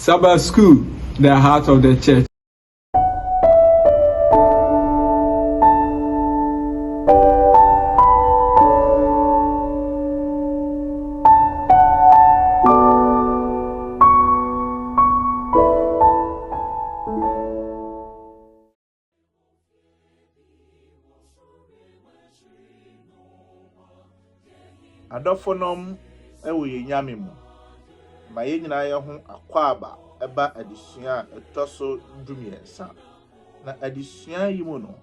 Sabbath school, the heart of the church. Adɔfonom ɛwɔ yɛn nyame mu ma yɛn nyinaa yɛ ho akwaaba ɛba adesua a ɛtɔ so dumiɛnsa na adesua yi mu no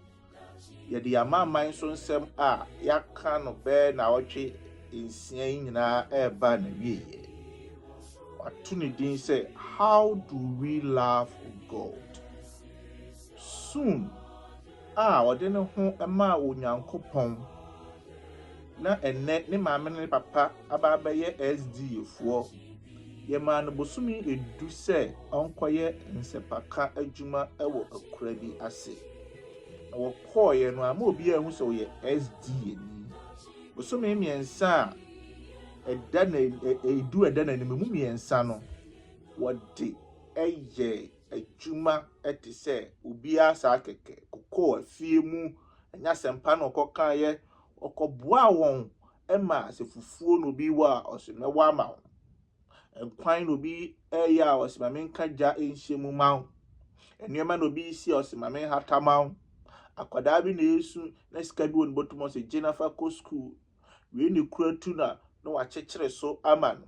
yɛde amaaman so nsɛm a yɛaka no bɛɛ na ɔtwe nsia yi nyinaa ɛɛba na wieɛ wato ne din sɛ how do we love God soon a ɔde ne ho ɛmaa Onyankopɔn na enne ne maame ne papa aba abɛyɛ SD foɔ yɛmaa no bosumi edu sɛ ɔnkɔyɛ nsɛpaka adwuma ɛwɔ akura bi ase na wɔkɔɔyɛ no ama obi a ehu sɛ ɔyɛ SD ni bosumi mmiɛnsa a ɛda n'anim mu mmiɛnsa no wɔde ɛyɛ adwuma ɛte sɛ obiara saa kɛkɛ kokɔ afie mu anyasɛmpa na ɔkɔkaayɛ okoboa won ema se fufuo no bi wa osemewa ma wo enkwan no bi eya osemame nkaja enhyemu ma wo enema no bi si osemame hata ma wo akwada bi na yesu na sika bi won botomo se Jennifer ko school we ni kuratu na wa chekere so ama no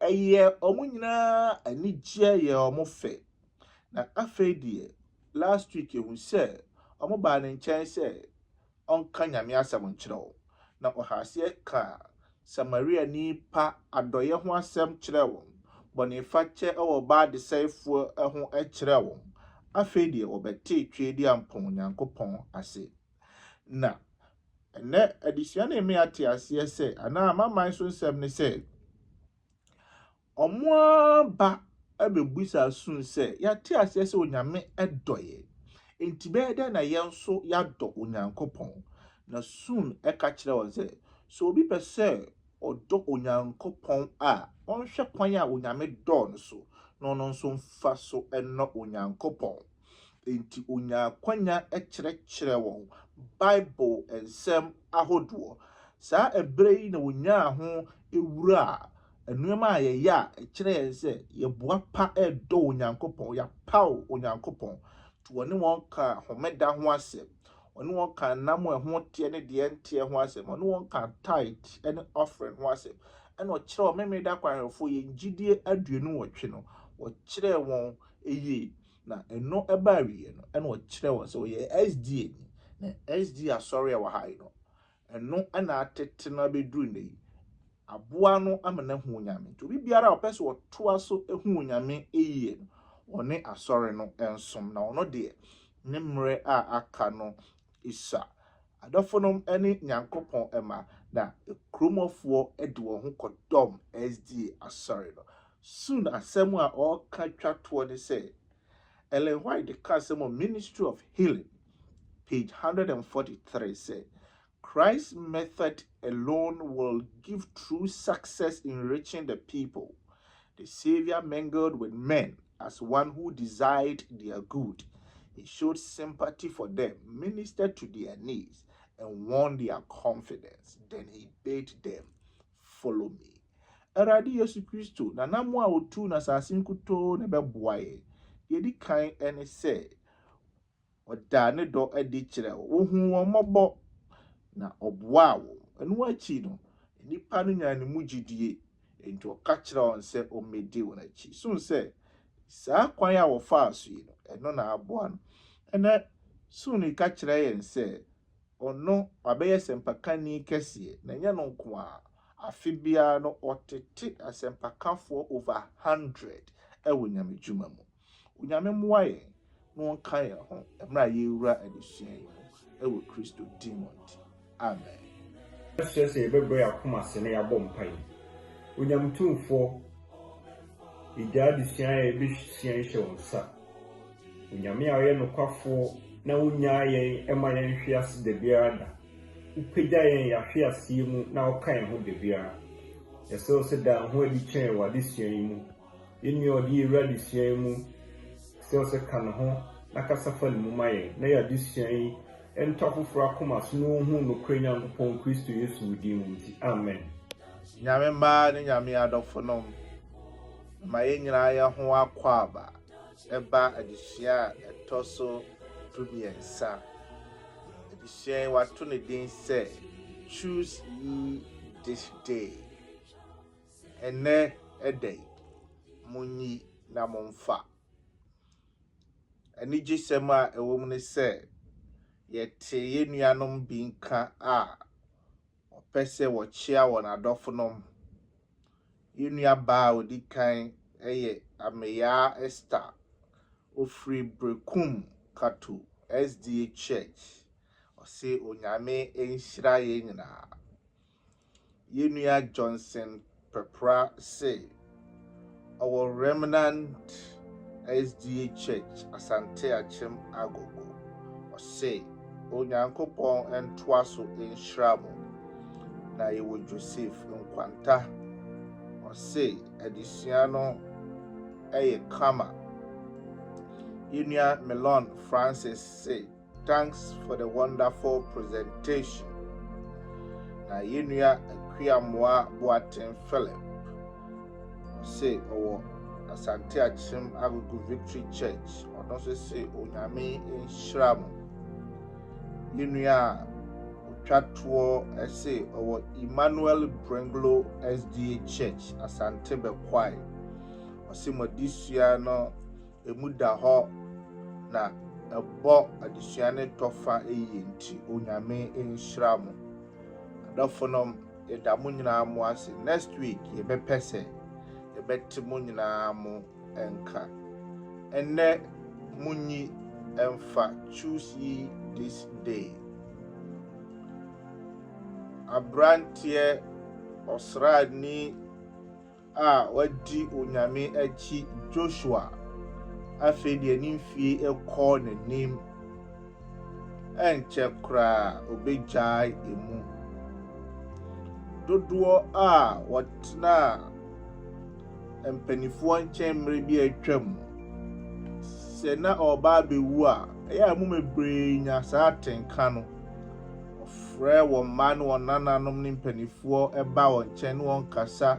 eye omunyina anigye ye omofe na afedi last week ehun se omoba ne nkyɛn se onka nyame asɛm nkyerɛw na ɔhase ka Samaria ni pa adɔye ho asɛm kyerɛw bɔne fakyɛ ɛwɔ ba de sɛifo ɛho ɛkyerɛw afei de ɔbɛte twedi ampon Nyankopɔn ase na ɛnɛ adesua na eme ate ase sɛ ana amaman so nsɛm ne sɛ ɔmo ba ɛbebusa sun sɛ yate ase sɛ onyame ɛdɔye enti bɛɛda na yɛnso yadɔ Onyankopɔn na soon eka kyerɛ won sɛ so obi pɛ sɛ ɔdɔ Onyankopɔn a ɔnhwɛ kwan a onyame dɔ no so na ɔno nso mfa so ɛnɔ Onyankopɔn enti onyakwanya ɛkyerɛkyerɛ won Bible ensɛm ahodoɔ saa ɛbrɛ yi na onya ho ewura enuema a yɛyɛ a ɛkyerɛ yɛn sɛ yɛboa pa ɛdɔ Onyankopɔn ya paw Onyankopɔn wɔne wɔn ka homeda ho asɛm wɔne wɔn ka nam ho tie ne deɛ ntie ho asɛm wɔne wɔn ka tithe ɛne offering ho asɛm ɛna ɔkyerɛ wɔn memeda kwanhwɛfo yɛ ngidie aduonu wɔtwe no wɔkyerɛ wɔn eyi na ɛno ɛba awie no ɛna ɔkyerɛ wɔn sɛ ɔyɛ SDA ni na SD asɔre a wɔha yi no ɛno ɛna atete no abɛduru ne yi aboa no amana hu onyame to biara ɔpɛ sɛ ɔtoa so ehu onyame eyi no one asɔre no ensom na ono de ne mre a aka no isa adɔfonom ene Nyankopɔn ema na kromofo ede wo ho kodom SD asɔre no soon asɛm a ɔka twato ne sɛ Ellen White the Castle Ministry of Healing page 143 say Christ's method alone will give true success in reaching the people. The Savior mingled with men as one who desired their good. He showed sympathy for them, ministered to their needs, and won their confidence. Then he bade them, follow me. Eradi Yesu Kristo, na namu a otu na sasin kuto ne beboaye. Yedi kan ene se, oda ne do edi kyerɛ wo hu omobo na oboa wo. Enu achi no, nipa no nya ne mugidie. Enti ɔka kyerɛ on sɛ omedi won achi. Soon sɛ saa kwan a wɔfa aso yi no eno na aboa no ene soon ka kyerɛ yɛn sɛ ɔno abɛyɛ sempakani kɛseɛ na nya no nko a afi bia no ɔtete asempakafo over 100 ɛwɔ nyame dwuma mu onyame mmoa yɛn na ɔnka yɛn ho emra yɛwura adesua yi ɛwɔ Kristo dimonti amen. Sɛ yɛbɛbrɛ akoma se na yɛabɔ mpae onyamtumfo igya adesua a yɛbɛsua hyɛ wo nsa onyame a ɔyɛ nokwafo na wonya yɛn ɛma yɛn hwe ase da biara da upagya yɛn yɛahwe aseɛ mu na ɔka yɛn ho da biara yɛsɛ wo sɛ da ho adi kyɛn wɔ adesua yi mu Yeni odi ready siemu se ka ne ho na kasa fa ne muma ye na ya disian ento afoforo akoma so no hu no kra Nyankopɔn Kristo Yesu di mu nti amen. Nyame mba ne nyame adɔfonom ma yenyina ya ho akwaba eba adisia etoso dumiensa. Adisia wato ne din sɛ choose ye this day. Ene edai munyi na momfa. Ani gisema ewo mu ne sɛ yɛte yenuanom bi nka a opese wo chia won adɔfonom. Yenua ba odi kan eye ameya Esther ofri brekum kato SDA Church. Ose onyame enhyira ye nyina. Yenua Johnson Pepra say our remnant SDA Church Asante Achem Agogo. Ose onyankopɔn entoa so enhyira mo. Na yewo Joseph Nkwanta. Ose adisua no eye kama. Yenua Melon Francis say thanks for the wonderful presentation. Na yenua Akwiamoa Boaten Philip say owo Asante Achem Agogo Victory Church. Ono so say onyame enhyira mo. Yenua Otwatuo say owo Emmanuel Brenglo SDA Church Asante Bekwai. Ose modisua no emuda ho na ebo adisua ne tofa eyenti onyame enhyira mo. Adɔfonom edamu nyina mo ase next week yebepese yebetimo nyina mo enka. Enne munyi emfa choose ye this day. Abrantie osrani a wadi onyame achi Joshua afedi animfie ekɔ nanim enche kra obejai emu dodoɔ a wɔtena empanifoɔ nkyɛn mmere bi atwam sɛ na ɔba bewu a ɛyɛ mu mebree nya saa tenka no ɔfrɛ wɔn mma ne wɔn nananom ne mpanifoɔ ɛba wɔn nkyɛn ne wɔn kasa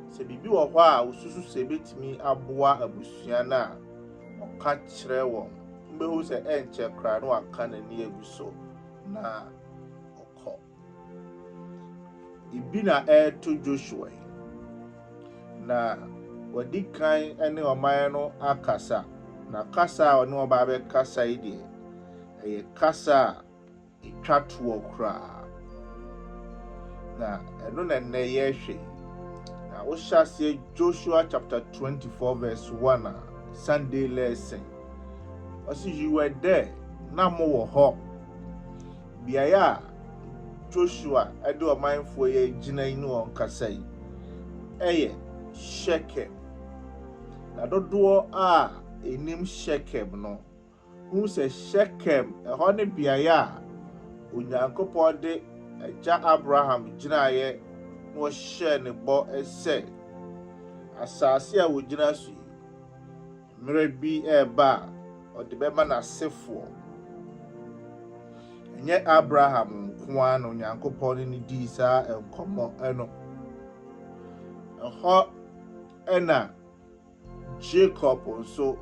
sɛ bibi wɔ hɔ a osusu sɛ betimi aboa abusua na ɔka kyerɛ wɔn mbehu sɛ ɛnkyɛ kra no aka n'ani agu so na ɔkɔ. Ibi na to Joshua na wadi kan ene ɔman no akasa na kasa a ɔne ɔba be kasa yi de ɛyɛ kasa etwa to okra na ɛno na nne yɛhwɛ na wo hyase Joshua chapter 24 verse 1 Sunday lesson. Ɔsi you were there na mo wɔ hɔ biaya Joshua edo omanfo ye gina inu on kasai eye Shekem na dodo a enim Shekem no hu se Shekem ɛhɔ ne biaya onyankopɔn de agya Abraham gina ye no hye ne bo ese asase a wogina so mmere bi eba ɔde bɛma na sefo enye Abraham nkoa no nyankopɔn ne di saa enkomo eno ɛhɔ ɛna Jacob nso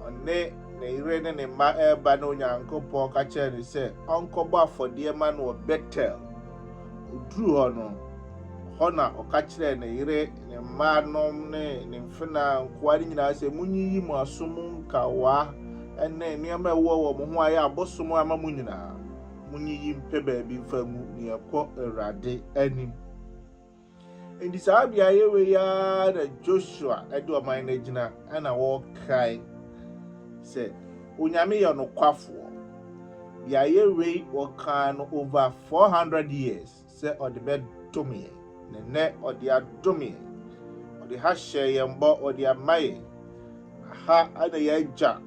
ɔne ne yere ne ne mma eba no nyankopɔn ka kyerɛ ne sɛ ɔnkɔbɔ afɔdeɛ ma no Bethel oduru hɔ no hɔ na ɔka kyerɛ ne yere ne mma nom ne ne mfena nkoa ne nyinaa sɛ munyiyi mu asom nkawa ene nneɛma ɛwɔ wɔ mo ho ayɛ abosom ama mu nyinaa munyiyi mpe baabi mfa mu ne ɛkɔ Awurade anim. Enti saa bia yewe ya na Joshua ɛde ɔman no gyina ɛna wɔkae sɛ onyame yɛ no kwafoɔ bia yewe wɔka no over 400 years sɛ ɔde bɛdom yɛ ne nɛ ɔde adom yɛ ɔde ha hyɛ yɛn bɔ ɔde ama yɛ ha ana yɛagya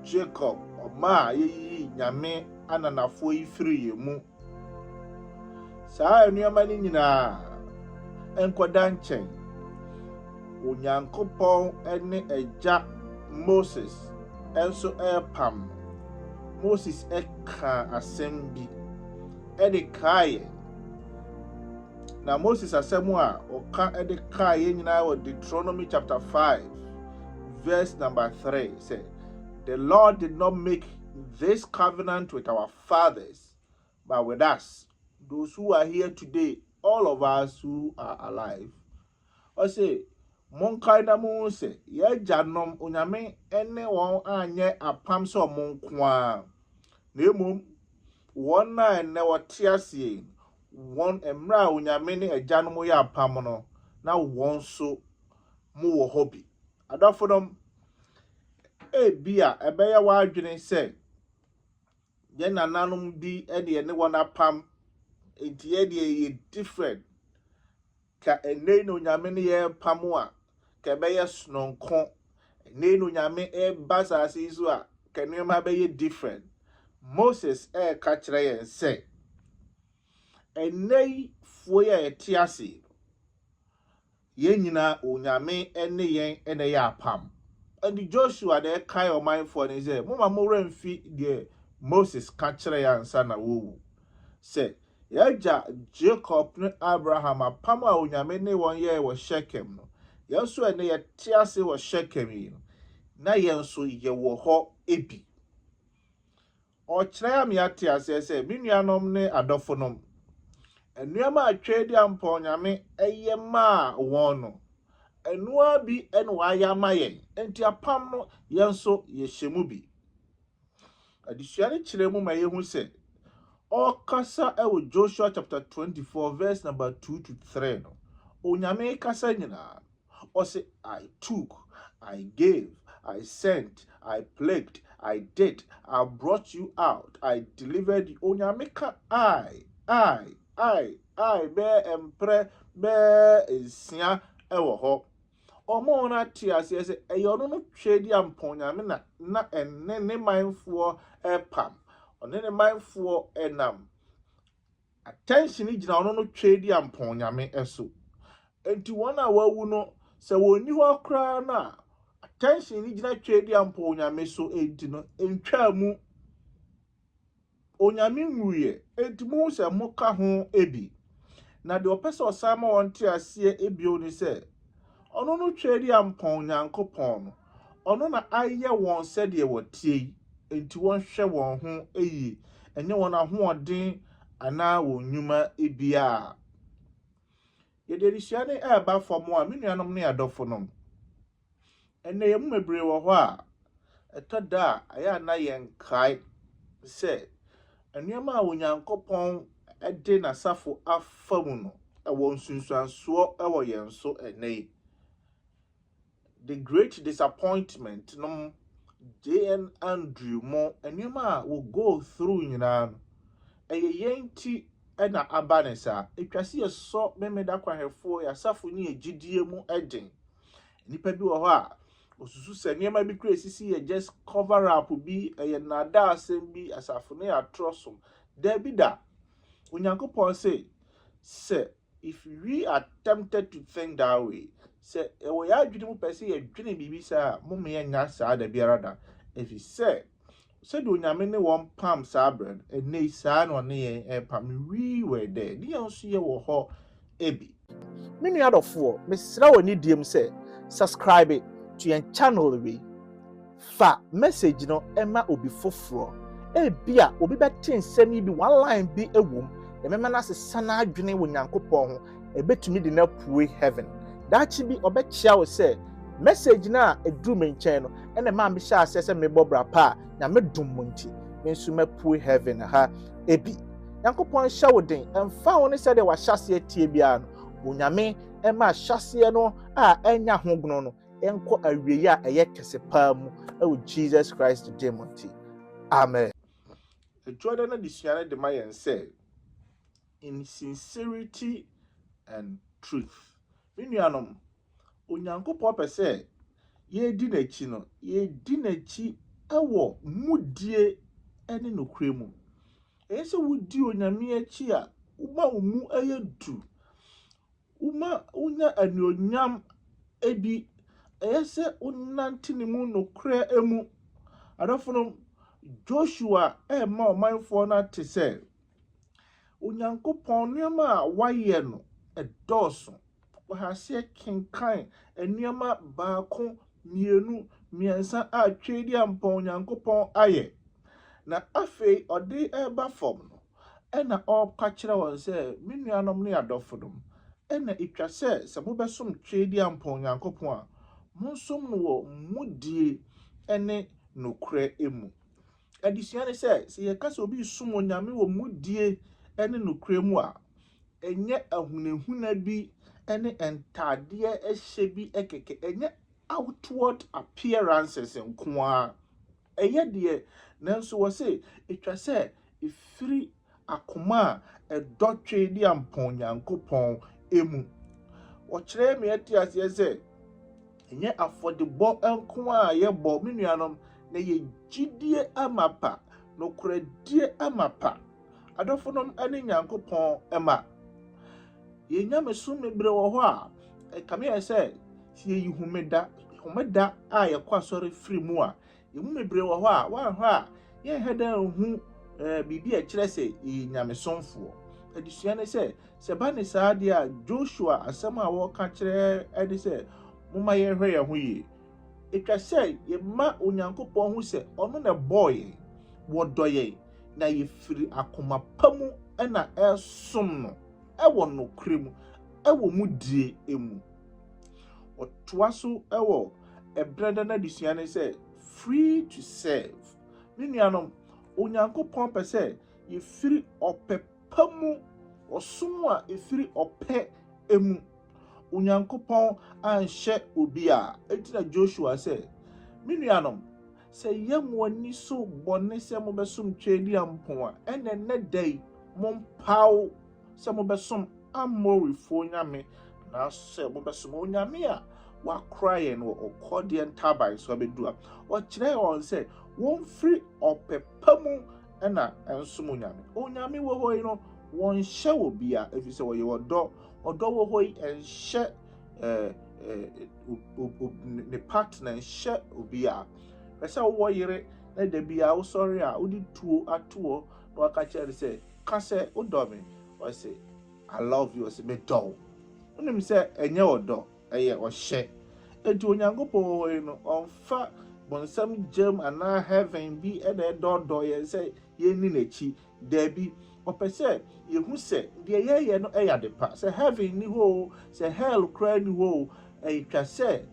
Jacob ɔma a yeyi nyame ananafoɔ yi firi yɛ mu saa nneɛma no nyinaa enkoda nkyɛn Onyankopɔn ene agya Moses enso pam. Moses ka asɛm bi ede kae. Na Moses asɛm a ɔka ede kae nyinaa wɔ Deuteronomy chapter 5 verse number 3 say, the Lord did not make this covenant with our fathers, but with us, those who are here today, all of us who are alive. I say, monkai na mo se, ye janom onyame ene won anye apam so monkwa. Na emom won na ene wote ase, won emra onyame ne agyanom ye apam no, na won so mo wo hobby. Adafodom ebia ebeye wa adwene se ye nananom bi ene ne won apam enti ye de different ka ene no nyame ne ye pam a ka beye snonko ene no nyame basase iso a ka nneema beye different. Moses ka kire yen se ene fo ye ete ase ye nyina onyame ene yen ene ye apam. And Joshua de kai o mind for ne say mama mo remfi de Moses ka kire ya nsa na wo say yaja Jacob ne Abraham apam a onyame ne won ye wo Shechem no yenso ene ye te ase wo Shechem yi no na yenso ye wo ho ebi o kire ya me ate ase say minuanom ne adofonom enuama atwedi ampa onyame eye ma won no enua bi ene wa ya mayen enti apam no yenso ye hyemu bi adisua ne kire mu ma ye hu se kasa ewo Joshua chapter 24 verse number 2 to 3 no onyame kasa nyina o say I took, I gave, I sent, I plagued, I did, I brought you out, I delivered you. Onyame ka I be empre be esia ewo ho omo na ti ase se eyono no twedi amponyame na enne ne manfo pam one ne manfo enam attention gina ono no twedi amponyame eso enti wona wawu no se woni ho akra na attention gina twedi amponyame so enti no entwa mu onyame nwuye enti mu se moka ho ebi na de opese osama wonte ase ebi oni se ono no twedi ampon nyankopon no ono na aye won se de wotie enti won hwe won ho eyi enye won ahoɔden ana won nyuma ebia ye de risia ne eba fom a menuanom ne adofonom enne ye mmebre wo hɔ a etoda aya na yen kai se enuama a onyankopon ede na safo afamu no ewo nsunsuanso ewo yen so ene the great disappointment no JN Andrew mo enuama will go through nyina no yenti na abanesa etwase ye so memeda kwahefo ya safo ni egidie mu eden nipa bi wo ho a osusu se niema bi kura sisi ye just cover up bi nada asem bi asafo ne atrosom da bi da onyankopon say if we are tempted to think that way say we ya adwene mu pese ye dwene bibi sa mo me nya saa da biara da if he say do onyame ne won pam saa bread enei saa no ne ye pam we were there ni yenso ye wo ho ebi menu adofo mesra woni diem say subscribe to your channel we fa message no ema obi foforo ebia obi beti nsemi bi one line bi ewom emema na sesa na adwene wo nyankopon ho ebetumi de na pue heaven dachi bi obechia wo say message na edu me nchen no ene ma me sha ase se me bobra pa na me dum monti me nsu mapue heaven ha ebi nyankopon hya wo den emfa wo ne se de wa hyase atie bia no onyame ema hyase no a enya hogno no enko awiye a eye kese pa mu e Jesus Christ de monti amen. Jordan na disuane de ma yen say in sincerity and truth menuanom onyankopon pese ye di nachi no ye di nachi ewo mudie ene nokure mu ese wudi onyame achi a uma mu ayedu uma unya anuonyam ebi ese unanti ni mu no kra emu adofo Joshua ma omanfo na te se Onyankopɔn nneɛma a wayɛ no ɛdɔɔso wɔhase kenkan nneɛma baako mmienu mmiɛnsa a twedi ampa Onyankopɔn ayɛ na afei ɔde ɛba fam no ɛna ɔka kyerɛ wɔn sɛ me nuanom ne adɔfodom ɛna etwa sɛ mobɛsom twedi ampa Onyankopɔn a monsom no wɔ mudie ɛne nokora emu adisua ne sɛ yɛka sɛ obi som Onyame wɔ mudie ɛne nokora mu a ɛnyɛ ahunahuna bi ɛne entadeɛ ɛhyɛ bi ɛkɛkɛ ɛnyɛ outward appearances nkoa ɛyɛ deɛ nanso wɔ sɛ etwa sɛ efiri akoma a ɛdɔ twedi ampa Onyankopɔn emu wɔkyerɛ me ati aseɛ sɛ ɛnyɛ afɔdebɔ nkoa a yɛbɔ me nuanom na yɛgyidie amapa nokoradie amapa adɔfonom ane Nyankopɔn ɛma yɛnyame so mebre wɔ hɔ a ɛkame yɛ sɛ yɛyi homeda a yɛkɔ asɔre firi mu a yɛmu mebre wɔ hɔ a wɔahɔ a yɛhɛda hu biribi a kyerɛ sɛ yɛnyamesomfoɔ adisua ne sɛ ba ne saa deɛ a Joshua asɛm a wɔka kyerɛ ɛde sɛ moma yɛhwɛ yɛn ho yie etwa sɛ yɛma Onyankopɔn ho sɛ ɔno na bɔɔ yɛn wɔdɔ yɛn na yɛfiri akoma pa mu ɛna ɛsom no ɛwɔ nokora mu ɛwɔ mu die emu ɔtoa so ɛwɔ ɛbrɛda na adisua ne sɛ free to serve me nuanom Onyankopɔn pɛ sɛ yɛfiri ɔpɛ pa mu ɔsom a efiri ɔpɛ emu Onyankopɔn anhyɛ obi a etina Joshua sɛ me nuanom sɛ yɛmo ani so bɔne sɛ mobɛsom twedi ampa a ɛnɛ dai mompaw sɛ mobɛsom Amorifo nyame na sɛ mobɛsom Onyame a wakora yɛn wɔ ɔkɔdeɛ ntaban so abedu a ɔkyerɛ wɔn sɛ wɔmfiri ɔpɛ pa mu ɛna ɛnsom Onyame wɔ hɔ yi no wɔnhyɛ wɔ bia ɛfiri sɛ wɔyɛ ɔdɔ wɔ hɔ yi ɛnhyɛ ne partner nhyɛ obi a pɛsɛ wɔ yere na da bia wo sɔre a wodi tuo atoɔ na waka kyerɛ sɛ ka sɛ wodɔ me wɔsɛ I love you wɔsɛ me dɔ wonim sɛ ɛnyɛ ɔdɔ ɛyɛ ɔhyɛ enti Onyankopɔn wɔ yi no ɔmfa bonsam gyam anaa heaven bi ɛna ɛdɔdɔ yɛn sɛ yɛnni n'akyi daabi ɔpɛ sɛ yɛhu sɛ deɛ yɛyɛ no ɛyɛ ade pa sɛ heaven ni hɔ sɛ hell kora ni hɔ ɛyitwa sɛ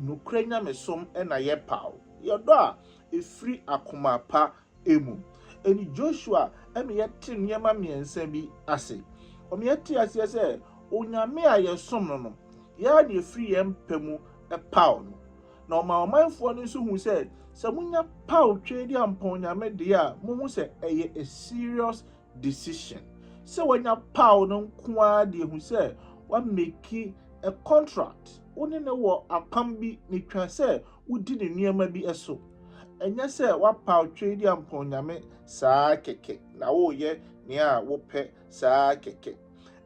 nokora nyamesom ɛna yɛpaw yɛdɔ a efiri akoma pa emu ɛni Joshua ɛmi yɛte nneɛma mmiɛnsa bi ase ɔmi yɛte aseɛ sɛ Onyame a yɛsom no yɛa ne efiri yɛn pɛ mu ɛpaw no na ɔmanfoɔ no nso hu sɛ munya paw twedi ampa Onyame deɛ a muhu sɛ ɛyɛ a serious decision sɛ wanya paw no nkoa deɛ hu sɛ wa make a contract wone ne wɔ apam bi ne twa sɛ wodi ne nneɛma bi ɛso ɛnyɛ sɛ wa paw twedi ampa Onyame saa kɛkɛ na woyɛ nea wopɛ saa kɛkɛ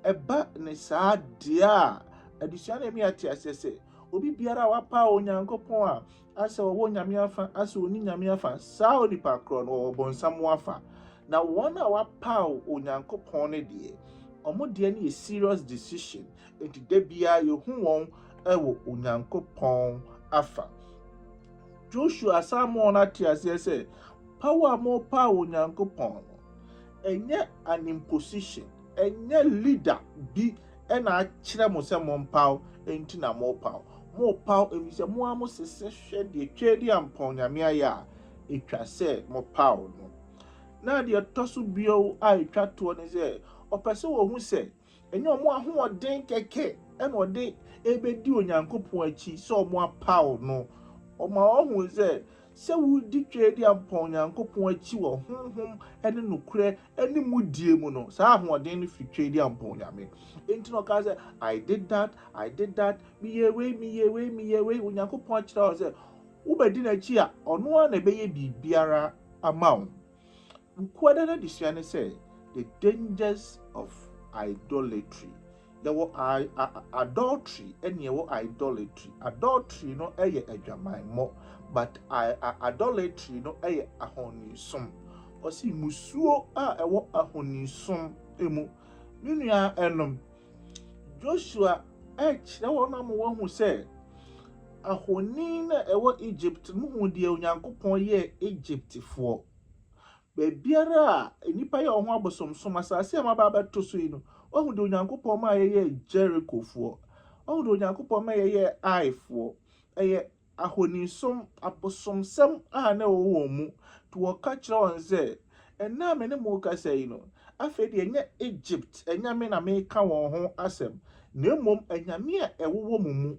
ɛba ne saa deɛ a adisua na mi ate asɛ sɛ obi biara wa paw Onyankopɔn a asɛ wɔwɔ Nyame afa asɛ oni Nyame afa saa onipa korɔ no wɔ bonsam afa na wɔn a wapaw Onyankopɔn ne deɛ ɔmo deɛ ne yɛ serious decision enti da bia yɛhu wɔn ɛwɔ Onyankopɔn afa Joshua Samuel ate aseɛ sɛ power mo paw Onyankopɔn no ɛnyɛ an imposition ɛnyɛ leader bi ɛna akyerɛ mo sɛ mo mpaw enti na mo paw efisɛ mo a mo sese hwɛ deɛ twedi ampa Onyame ayɛ a etwa sɛ mo paw no na deɛ tɔ so bio a etwa toɔ ne sɛ ɔpɛ sɛ wɔhu sɛ ɛnyɛ ɔmo ahoɔden kɛkɛ ɛna ɔde ebedi Onyankopɔn akyi sɛ ɔmo apaw no ɔma ɔhu sɛ wodi twedi ampa Onyankopɔn akyi wɔ honhom ɛne nokora ɛne mudie mu no saa ahoɔden no fi twedi ampa Onyame enti no ka sɛ I did that miyɛ wei Onyankopɔn akyerɛ wɔ sɛ wobɛdi n'akyi a ɔno a na ɛbɛyɛ biribiara ama wo nkwada na disua ne sɛ the dangers of idolatry Yɛwɔ adultery ɛne yɛwɔ idolatry. Adultery no ɛyɛ adwamammɔ, but idolatry no ɛyɛ ahonisom. Ɔsi musuo a ɛwɔ ahonisom emu. Ne nua ɛnom Joshua ɛkyerɛ wɔn ama wɔn ho sɛ ahoni na ɛwɔ Egypt no ho deɛ Onyankopɔn yɛ Egyptfoɔ. Beebiara a nipa yɛ ɔho abosomsom asase a maba abɛto so yi no, ɔho de Onyankopɔn ma yɛyɛ Jerichofoɔ. Ɔho de Onyankopɔn ma yɛyɛ Aifoɔ. Ɛyɛ ahonisom abosomsɛm a na ɛwɔ wɔn mu. To wɔka kyerɛ wɔn sɛ ɛna me ne mo kasa yi no, afei deɛ ɛnyɛ Egypt ɛnyame na meka wɔn ho asɛm, na mmom ɛnyame a ɛwowɔ mo mu.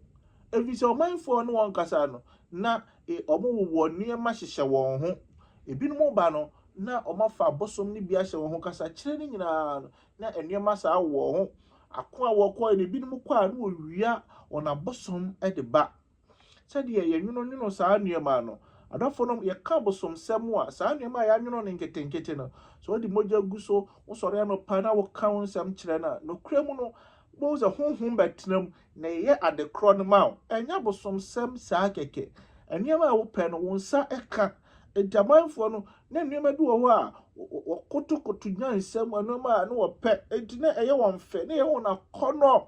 Efisɛ ɔmanfoɔ no wɔn kasa no, na ɔmo wɔ nneɛma hyehyɛ wɔn ho. Ebinom ba no na ɔmafa abosom ne bi ahyɛ wɔn ho kasa kyerɛ ne nyinaa no, na nneɛma saa wɔ wɔn ho. Ako a wɔkɔ ne binom kɔ a no wɔwia wɔn abosom de ba. Sɛdeɛ yɛnwono saa nneɛma no, adɔfo no yɛka abosomsɛm a saa nneɛma a yɛanwono ne nketenkete no, so wɔde mogya gu so wosɔre anɔpa na wɔka wo nsɛm kyerɛ no a, nokura mu no bohu sɛ honhom bɛtena mu na ɛyɛ adekorɔ no ma wo. Ɛnyɛ abosomsɛm saa kɛkɛ. Nneɛma a wopɛ no wo nsa ɛka. Entamanfoɔ no na nneɛma bi wɔ hɔ a wɔkotokoto nyansɛm nneɛma a no wɔpɛ enti na ɛyɛ wɔn fɛ na ɛyɛ wɔn akɔnɔ.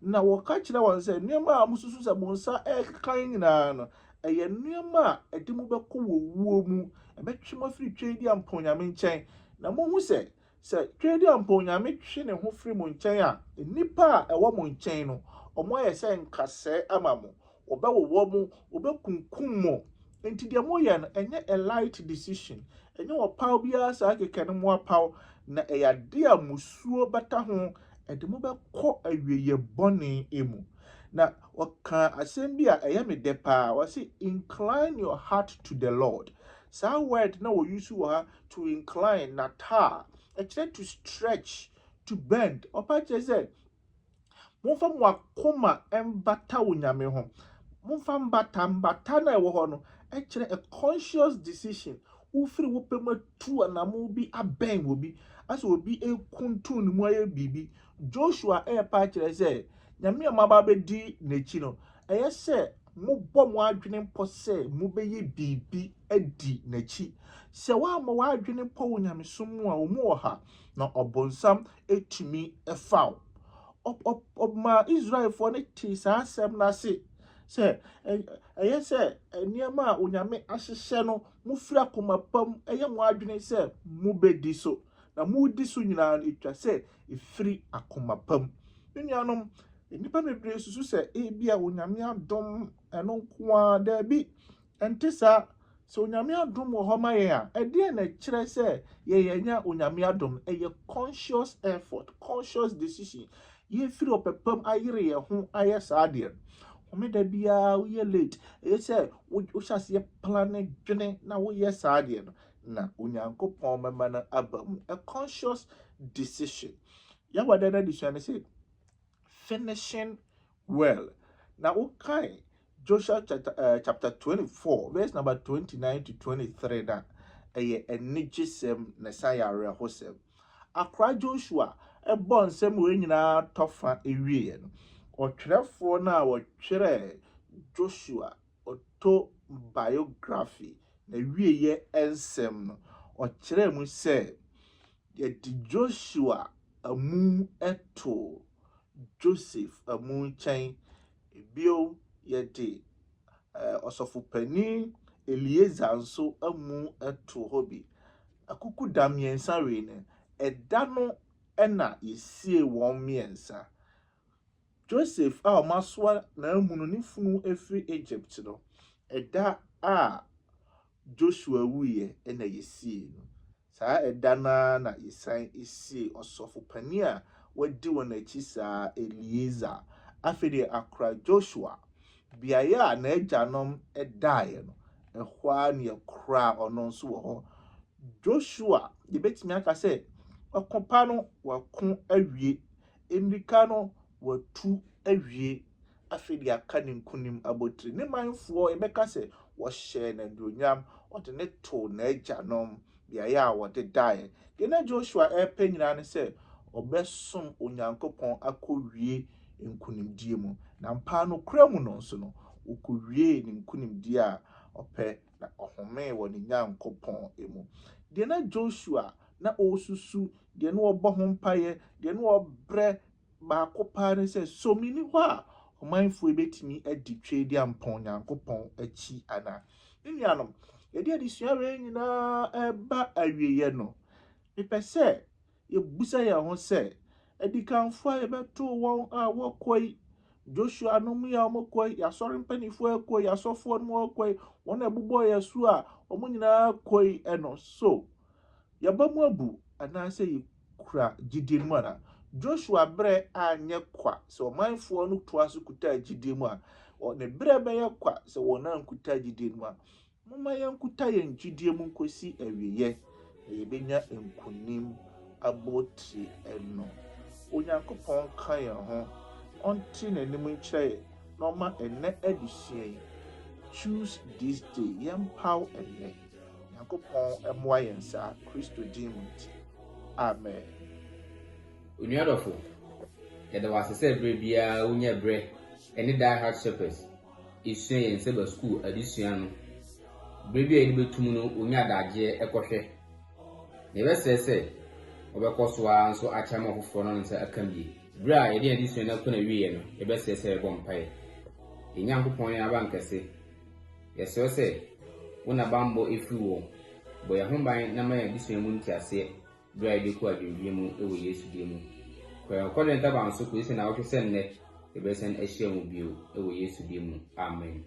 Na wɔka kyerɛ wɔn sɛ nneɛma a mususu sɛ mo nsa ɛka nyinaa no ɛyɛ nneɛma a ɛde mu bɛkɔ wɔ wuo mu, ɛbɛtwe mo afiri twɛdi amponyame nkyɛn. Na mohu sɛ twɛdi amponyame twe ne ho firi mo nkyɛn a nipa a ɛwɔ mo nkyɛn no ɔmo ayɛ sɛ nkasɛɛ ama mo, ɔbɛwowɔ mo, ɔbɛkunkum mo. Enti deɛ moyɛ no ɛnyɛ a light decision, ɛnyɛ ɔpaw biara saa kɛkɛ no mo apaw, na ɛyɛ ade a musuo bɛta ho ɛde mo bɛkɔ awieyɛ bɔne emu. Na wɔka asɛm bi a ɛyɛ me dɛ paa, wɔse incline your heart to the Lord. Saa word na wɔ use wɔ ha, to incline na taa ɛkyerɛ to stretch, to bend. Ɔpa kyerɛ sɛ momfa mo akoma ɛmbata wo Nyame ho. Momfa mbata na ɛwɔ hɔ no ɛkyerɛ a conscious decision. Wofiri wo pɛ mu atu anamo bi abɛn wɔ bi asɛ obi ekuntu ne mu ayɛ bibi. Joshua ɛyɛ kyerɛ sɛ Nyame a maba bɛdi n'akyi no ɛyɛ sɛ mobɔ mo adwene mpɔ sɛ mobɛyɛ bibi adi n'akyi. Sɛ woama w'adwene mpɔ wo Nyamesom mu a wo mu wɔ ha na ɔbonsam etumi ɛfa wo. Ɔma Israelfoɔ no te saa asɛm n'ase sɛ ɛyɛ sɛ nneɛma a Onyame ahyehyɛ no mofiri akoma pam ɛyɛ mo adwene sɛ mobɛdi so. Na mudi so nyinaa no etwa sɛ efiri akoma pam. Nuanom, nipa bebree susu sɛ ebi a Onyame adom ɛno nko a daabi ɛnte saa. Sɛ Onyame adom wɔ hɔ ma yɛn a ɛdeɛ na ɛkyerɛ sɛ yɛnya Onyame adom. Ɛyɛ conscious effort, conscious decision. Yɛfiri ɔpɛpam ayere yɛn ho ayɛ saa deɛ. Homeda biara woyɛ late ɛyɛ sɛ wohyɛ aseɛ plan dwene na woyɛ saa deɛ no, na Onyankopɔn mɛma no aba mu. A conscious decision. Yɛwɔ na disua ne sɛ finishing well. Na wokae Joshua chapter 24 verse number 29 to 23 na ɛyɛ anigyesɛm na sa yɛ awerɛhosɛm. Akra Joshua ɛbɔ nsɛm wɔ nyinaa tɔfa ewie no. Ɔtwerɛfoɔ no a wɔtwerɛ Joshua ɔtɔ biography na wieyɛ nsɛm no ɔkyerɛ mu sɛ yɛde Joshua amu ɛto Joseph amu nkyɛn. Ebio yɛde ɔsɔfopanin Eliezer nso amu ɛto hɔ bi. Akuku da mmiɛnsa wei no ɛda no ɛna yɛsie wɔn mmiɛnsa. Joseph a ɔmasoa na amu no ne funu efiri Egypt no ɛda a Joshua wuiɛ ɛna yɛsie no. Saa ɛda na yɛsan esie ɔsɔfopanin a wadi wɔn akyi saa Eliezer. Afei de akra Joshua beaeɛ a n'agyanom ɛdaeɛ no ɛhɔ a ne ɛkora ɔno nso wɔ hɔ. Joshua yɛbɛtumi aka sɛ ɔkopa no wako awie, mmirika no watu awie. Afei de aka ne nkunim abotire. Ne manfoɔ yɛbɛka sɛ wɔhyɛ n'anuonyam, ɔde ne to n'agyanom beaeɛ a wɔde daeɛ. Deɛ na Joshua ɛpɛ nyinaa ne sɛ obesom onyankopon akowie nkunimdie mu na mpa no kura mu no nso no okowie ne nkunimdie a ope na ohome wo ne nyankopon emu de na Joshua na osusu de na obo ho mpaye de na obre ba kopa ne se so mini ho a omanfo ebetimi aditwe di ampon nyankopon achi ana nnuanom yedi adisua we nyina eba awieye no mepese ye busa ye ho se edikanfo a yebeto won a wokoi Joshua no mu ya omokoi ya sori mpanifo akoi ya sofo no akoi won ebubo yesu a omunyina akoi eno so yabamu abu anase ye kura gidin mu ana Joshua bre anye kwa se omanfo no toaso kuta gidin mu a ne bre be ye kwa se wona nkuta gidin mu a mama ye nkuta ye gidin mu nkosi awieye yebenya nkunim aboti eno onyankopon kan ye ho onti nanim nkyerɛ na ɔma enne adisua yi choose this day yempower enne nyankopon ɛmoa yɛn saa Kristo din mu nti amen Unyadofo yɛda wasese bre bia unya bre any die hard shepherds isua yɛn sɛ ba school adisua no bre bia yɛde betum no unya daagye ɛkɔhwɛ ne bɛsɛsɛ obɛkɔ so a nso akyama foforo no nsa akambie bra yɛde adisua na kɔ na wiye no yɛbɛsɛsɛ ɛbɔ mpae nyankopon yɛn abankɛse yɛsɛ sɛ wona bambo efiri wo bo yɛ ho ban na ma yɛ adisua mu ntiase bra yɛde kɔ adwendwe mu ɛwɔ Yesu din mu kɔ nta ban so ko isi na wohwɛ sɛ nnɛ yɛbɛsɛn ahyia mu bio ɛwɔ Yesu din mu amen